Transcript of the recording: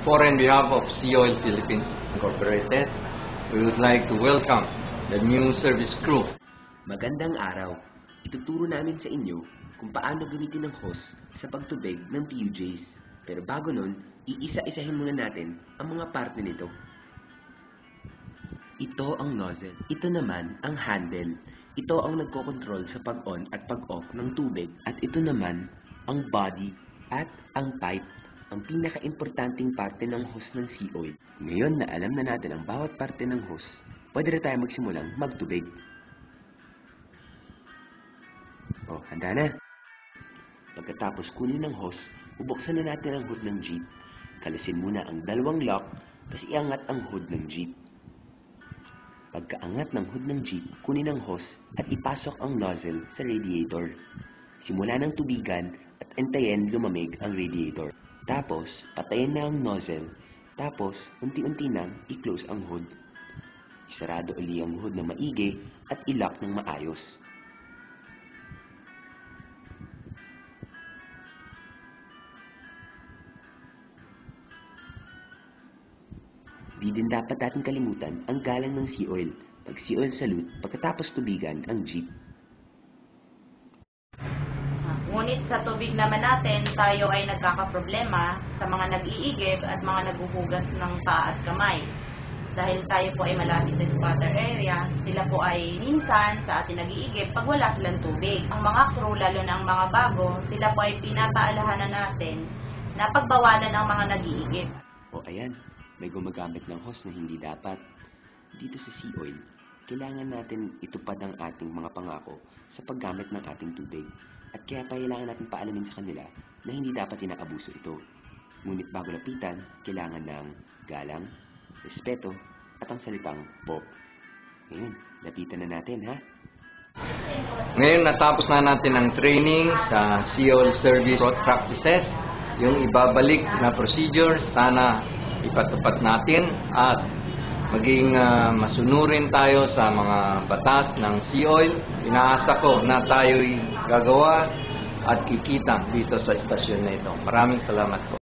For on behalf of Sea Oil Philippines Incorporated, we would like to welcome the new service crew. Magandang araw. Ituturo namin sa inyo kung paano gamitin ang hose sa pagtubig ng PUJs. Pero bago nun, iisa-isahin muna natin ang mga parte nito. Ito ang nozzle. Ito naman ang handle. Ito ang nagkokontrol sa pag-on at pag-off ng tubig. At ito naman ang body at ang pipe. Ang pinaka-importanting parte ng hose ng Sea Oil. Ngayon na alam na natin ang bawat parte ng hose, pwede na tayo magsimulang magtubig. O, handa na. Pagkatapos kunin ng hose, bubuksan na natin ang hood ng jeep. Kalisin muna ang dalawang lock, tapos iangat ang hood ng jeep. Pagkaangat ng hood ng jeep, kunin ang hose at ipasok ang nozzle sa radiator. Simula ng tubigan at antayin lumamig ang radiator. Tapos, patayin na ang nozzle. Tapos, unti-unti nang i-close ang hood. Isarado uli ang hood na maigi at i-lock ng maayos. Di din dapat natin kalimutan ang galang ng Sea Oil. Pag Sea Oil salute, pagkatapos tubigan ang jeep. Ngunit sa tubig naman natin, tayo ay nagkakaproblema sa mga nag-iigib at mga naghuhugas ng paa at kamay. Dahil tayo po ay malapit sa squatter area, sila po ay minsan sa atin nag-iigib pag wala silang tubig. Ang mga crew, lalo na ang mga bago, sila po ay pinapaalahanan natin na pagbawalan ang mga nag-iigib. O ayan, may gumagamit ng hose na hindi dapat. Dito sa Sea Oil, kailangan natin itupad ang ating mga pangako sa paggamit ng ating tubig. At kaya kailangan natin paalamin sa kanila na hindi dapat inaabuso ito. Ngunit bago lapitan, kailangan ng galang, respeto, at ang salitang po. Ngayon, lapitan na natin, ha? Ngayon, natapos na natin ang training sa Sea Oil Service Practices. Yung ibabalik na procedure, sana ipatupad natin at maging masunurin tayo sa mga batas ng Sea Oil. Inaasa ko na tayo'y gagawa at kikita dito sa istasyon na ito. Maraming salamat po.